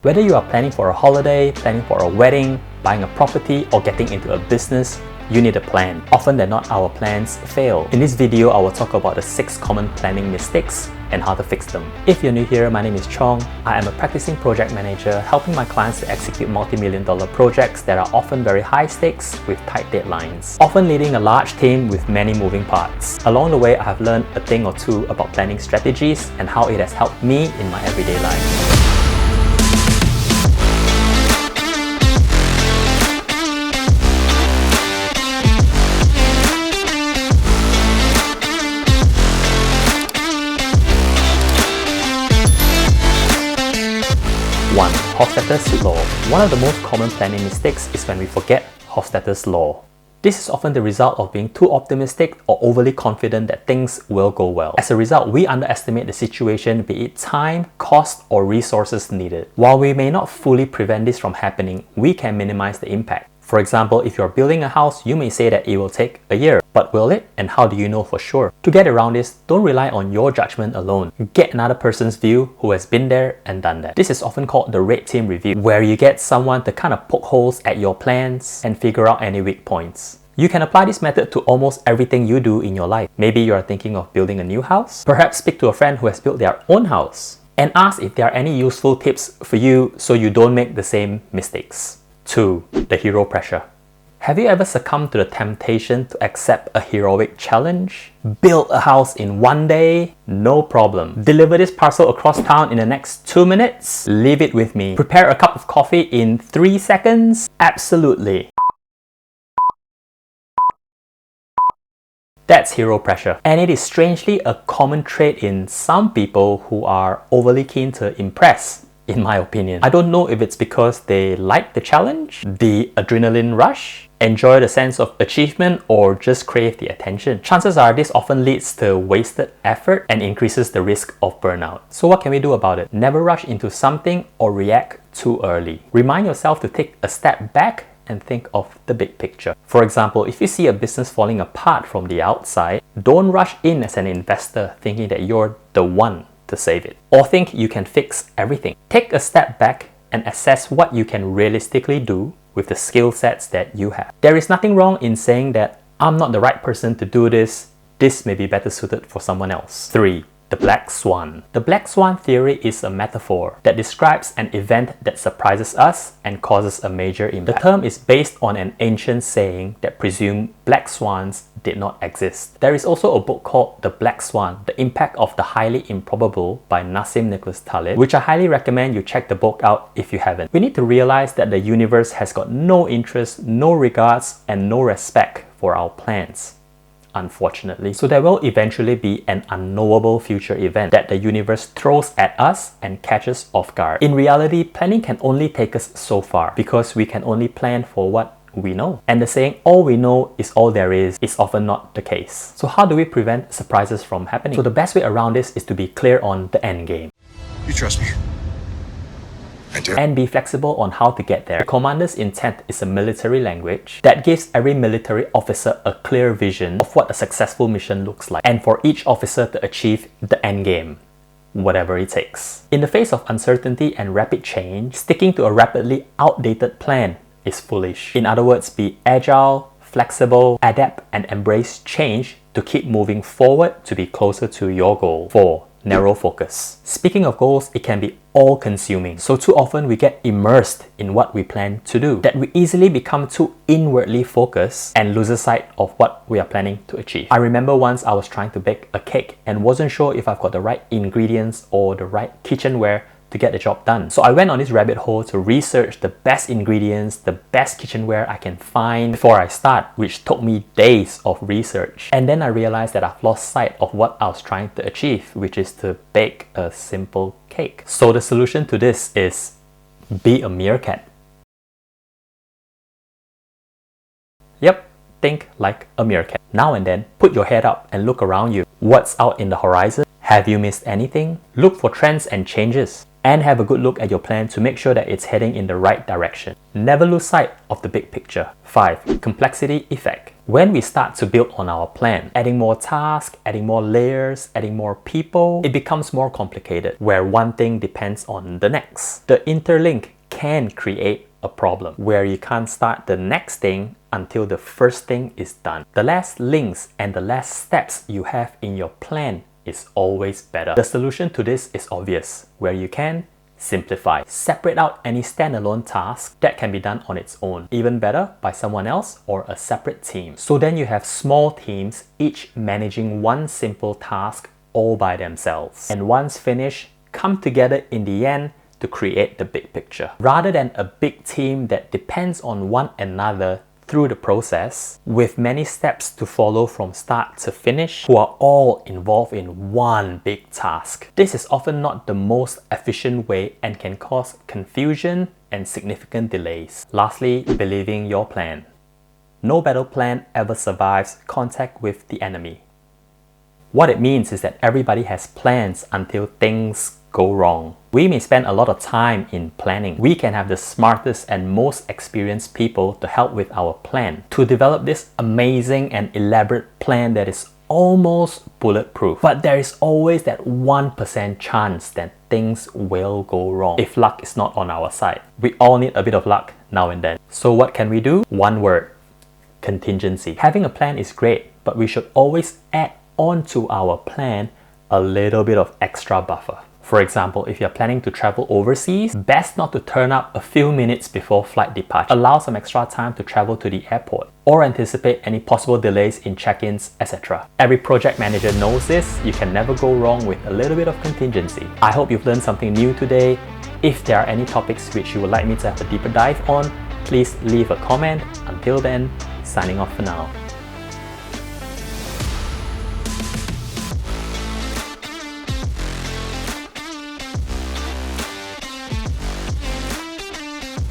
Whether you are planning for a holiday, planning for a wedding, buying a property, or getting into a business, you need a plan. Often than not, our plans fail. In this video, I will talk about the 6 common planning mistakes and how to fix them. If you're new here, my name is Chong. I am a practicing project manager helping my clients to execute multi-million-dollar projects that are often very high stakes with tight deadlines, often leading a large team with many moving parts. Along the way, I have learned a thing or two about planning strategies and how it has helped me in my everyday life. One, Hofstadter's Law. One of the most common planning mistakes is when we forget Hofstadter's Law. This is often the result of being too optimistic or overly confident that things will go well. As a result, we underestimate the situation, be it time, cost, or resources needed. While we may not fully prevent this from happening, we can minimize the impact. For example, if you're building a house, you may say that it will take a year. But will it? And how do you know for sure? To get around this, don't rely on your judgment alone. Get another person's view who has been there and done that. This is often called the red team review, where you get someone to kind of poke holes at your plans and figure out any weak points. You can apply this method to almost everything you do in your life. Maybe you are thinking of building a new house. Perhaps speak to a friend who has built their own house and ask if there are any useful tips for you so you don't make the same mistakes. 2. The hero pressure. Have you ever succumbed to the temptation to accept a heroic challenge? Build a house in one day? No problem. Deliver this parcel across town in the next 2 minutes? Leave it with me. Prepare a cup of coffee in 3 seconds? Absolutely. That's hero pressure. And it is strangely a common trait in some people who are overly keen to impress, in my opinion. I don't know if it's because they like the challenge, the adrenaline rush, enjoy the sense of achievement, or just crave the attention. Chances are this often leads to wasted effort and increases the risk of burnout. So what can we do about it? Never rush into something or react too early. Remind yourself to take a step back and think of the big picture. For example, if you see a business falling apart from the outside, don't rush in as an investor thinking that you're the one to save it, or think you can fix everything. Take a step back and assess what you can realistically do with the skill sets that you have. There is nothing wrong in saying that I'm not the right person to do this. This may be better suited for someone else. 3. The Black Swan. The Black Swan theory is a metaphor that describes an event that surprises us and causes a major impact. The term is based on an ancient saying that presumed black swans did not exist. There is also a book called The Black Swan, The Impact of the Highly Improbable by Nassim Nicholas Taleb, which I highly recommend you check the book out if you haven't. We need to realize that the universe has got no interest, no regards, and no respect for our plans, unfortunately. So there will eventually be an unknowable future event that the universe throws at us and catches off guard. In reality, planning can only take us so far because we can only plan for what we know. And the saying, all we know is all there is often not the case. So how do we prevent surprises from happening? So the best way around this is to be clear on the end game. You trust me? I do. And be flexible on how to get there. The commander's intent is a military language that gives every military officer a clear vision of what a successful mission looks like, and for each officer to achieve the end game, whatever it takes. In the face of uncertainty and rapid change, sticking to a rapidly outdated plan is foolish. In other words, be agile, flexible, adapt and embrace change to keep moving forward to be closer to your goal. 4. Narrow focus. Speaking of goals, it can be all-consuming. So too often we get immersed in what we plan to do, that we easily become too inwardly focused and lose sight of what we are planning to achieve. I remember once I was trying to bake a cake and wasn't sure if I've got the right ingredients or the right kitchenware to get the job done. So I went on this rabbit hole to research the best ingredients, the best kitchenware I can find before I start, which took me days of research. And then I realized that I've lost sight of what I was trying to achieve, which is to bake a simple cake. So the solution to this is be a meerkat. Yep, think like a meerkat. Now and then, put your head up and look around you. What's out in the horizon? Have you missed anything? Look for trends and changes, and have a good look at your plan to make sure that it's heading in the right direction. Never lose sight of the big picture. 5. Complexity effect. When we start to build on our plan, adding more tasks, adding more layers, adding more people, it becomes more complicated, where one thing depends on the next. The interlink can create a problem where you can't start the next thing until the first thing is done. The less links and the less steps you have in your plan is always better. The solution to this is obvious, where you can simplify. Separate out any standalone task that can be done on its own, even better by someone else or a separate team. So then you have small teams, each managing one simple task all by themselves. And once finished, come together in the end to create the big picture. Rather than a big team that depends on one another through the process, with many steps to follow from start to finish, who are all involved in one big task. This is often not the most efficient way and can cause confusion and significant delays. Lastly, believing your plan. No battle plan ever survives contact with the enemy. What it means is that everybody has plans until things go wrong. We may spend a lot of time in planning. We can have the smartest and most experienced people to help with our plan, to develop this amazing and elaborate plan that is almost bulletproof. But there is always that 1% chance that things will go wrong if luck is not on our side. We all need a bit of luck now and then. So what can we do? One word: contingency. Having a plan is great, but we should always add on to our plan a little bit of extra buffer. For example, if you're planning to travel overseas, best not to turn up a few minutes before flight departure. Allow some extra time to travel to the airport or anticipate any possible delays in check-ins, etc. Every project manager knows this. You can never go wrong with a little bit of contingency. I hope you've learned something new today. If there are any topics which you would like me to have a deeper dive on, please leave a comment. Until then, signing off for now.